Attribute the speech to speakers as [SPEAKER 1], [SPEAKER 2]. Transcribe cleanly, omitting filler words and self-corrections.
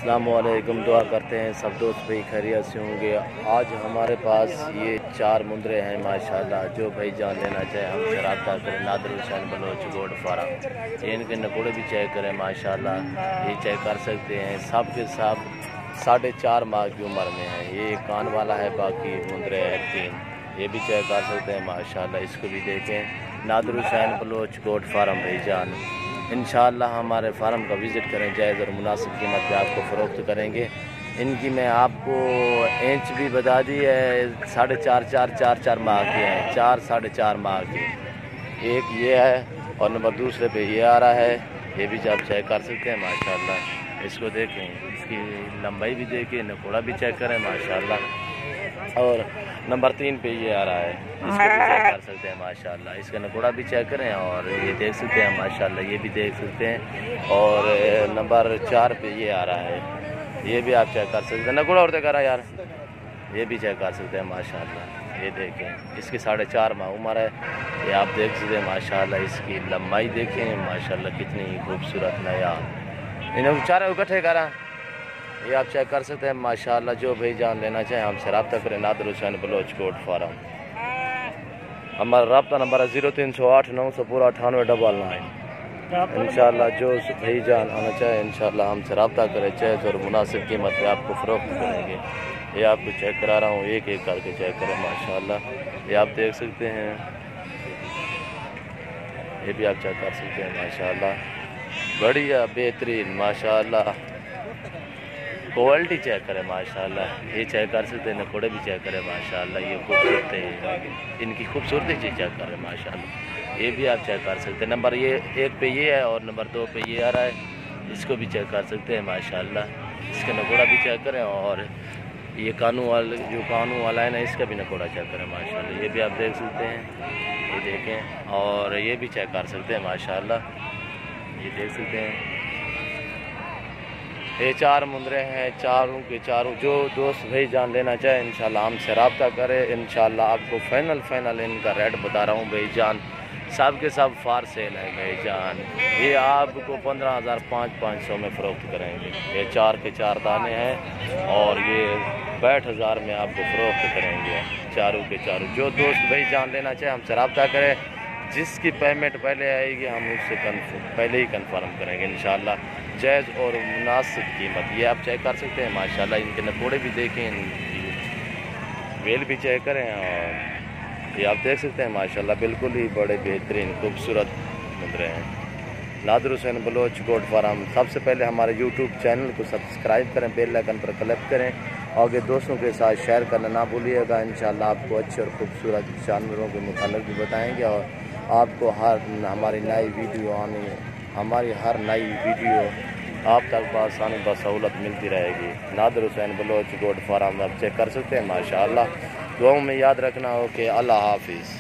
[SPEAKER 1] अस्सलाम वालेकुम। दुआ करते हैं सब दोस्त भाई खैरियत से होंगे। आज हमारे पास ये 4 मुंदरे हैं माशाल्लाह। जो भाई जान लेना चाहे हमसे रब्ता करें। नादिर हुसैन बलोच गोड फार्म। इनके नकोड़े भी चेक करें माशाल्लाह, ये चेक कर सकते हैं। सब के सब 4.5 माह की उम्र में है। ये एक कान वाला है, बाकी मुंदरे हैं 3। ये भी चेक कर सकते हैं माशाल्लाह। इसको भी देखें। नादिर हुसैन बलोच गोड फार्म भाईजान। इंशाअल्लाह हमारे फार्म का विज़िट करें, जायज़ और मुनासिब कीमत पे आपको फ़रोख्त करेंगे। इनकी मैं आपको इंच भी बता दी है, 4.5 माह की हैं, 4 4.5 माह की। एक ये है और नंबर दूसरे पे ये आ रहा है। ये भी आप चेक कर सकते हैं माशाल्लाह। इसको देखें, इसकी लंबाई भी देखें, नकोड़ा भी चेक करें माशाल्लाह। और नंबर 3 पे ये आ रहा है, इसको भी चेक कर सकते हैं माशाल्लाह। इसका नकोड़ा भी चेक करें और ये देख सकते हैं माशाल्लाह, ये भी देख सकते हैं। और नंबर 4 पे ये आ रहा है, ये भी आप चेक कर सकते हैं। नकोड़ा और करा यार, ये भी चेक कर सकते हैं माशाल्लाह। ये देखें, इसकी 4.5 माह उम्र है। ये आप देख सकते हैं माशाल्लाह। इसकी लंबाई देखें माशाल्लाह, कितनी खूबसूरत नया। इन्हें चारों इकट्ठे करा, ये आप चेक कर सकते हैं माशाल्लाह। जो भाई जान लेना चाहें हमसे रब्ता करें। नादिर हुसैन बलोच गोड फार्म। हमारा रब्ता नंबर है 0308 900 पूरा 9899। इंशाल्लाह जो भाई जान आना चाहे इंशाल्लाह हमसे रब्ता करें, जायज़ और मुनासिब कीमत पे आपको फ़रोख्त करेंगे। ये आपको चेक करा रहा हूँ, एक एक करके चेक करें माशाल्लाह। ये आप देख सकते हैं, ये भी आप चेक कर सकते हैं माशाल्लाह। बढ़िया बेहतरीन माशाल्लाह। क्वालिटी चेक करें माशाल्लाह। ये चेक कर सकते हैं, नकोड़े भी चेक करें माशाल्लाह। ये खूबसूरत है, इनकी खूबसूरती चीज़ चेक करें माशाल्लाह। ये भी आप चेक कर सकते हैं। नंबर ये 1 पे ये है और नंबर 2 पे ये आ रहा है। इसको भी चेक कर सकते हैं माशाल्लाह। इसका नकोड़ा भी चेक करें और ये कानू वाला है ना, इसका भी नकोड़ा चेक करें माशाल्लाह। ये भी आप देख सकते हैं, ये देखें। और ये भी चेक कर सकते हैं माशाल्लाह, ये देख सकते हैं। ये 4 मुंदरे हैं, चारों के चारों। जो दोस्त भाई जान लेना चाहे इंशाल्लाह हमसे रब्ता करे। इंशाल्लाह आपको फाइनल इनका रेट बता रहा हूँ भाई जान। सब के सब फार सेल है भाई जान। ये आपको 15,500 में फ़रोख्त करेंगे। ये 4 के 4 दाने हैं और ये 62,000 में आपको फ़रोख्त करेंगे, चारों के चारों। जो दोस्त भाई जान लेना चाहे हमसे रब्ता करे। जिसकी पेमेंट पहले आएगी हम उससे पहले ही कन्फर्म करेंगे इंशाल्लाह, जायज़ और मुनासिब कीमत। ये आप चेक कर सकते हैं माशाल्लाह। इनके नकोड़े भी देखें, इनकी वेल भी चेक करें। और ये आप देख सकते हैं माशाल्लाह, बिल्कुल ही बड़े बेहतरीन खूबसूरत मुंदरे हैं। नादिर हुसैन बलोच गोड फार्म। सबसे पहले हमारे यूट्यूब चैनल को सब्सक्राइब करें, बेल आइकन पर क्लिक करें। आगे दोस्तों के साथ शेयर करना ना भूलिएगा। इंशाल्लाह आपको अच्छे और खूबसूरत जानवरों के मुताल्लिक़ भी बताएंगे और आपको हमारी नई वीडियो हमारी हर नई वीडियो आप तक बआसानी बसहूलत मिलती रहेगी। नादिर हुसैन बलोच गोड फार्म आप चेक कर सकते हैं माशाल्लाह। दुआओं में याद रखना हो कि अल्लाह हाफिज़।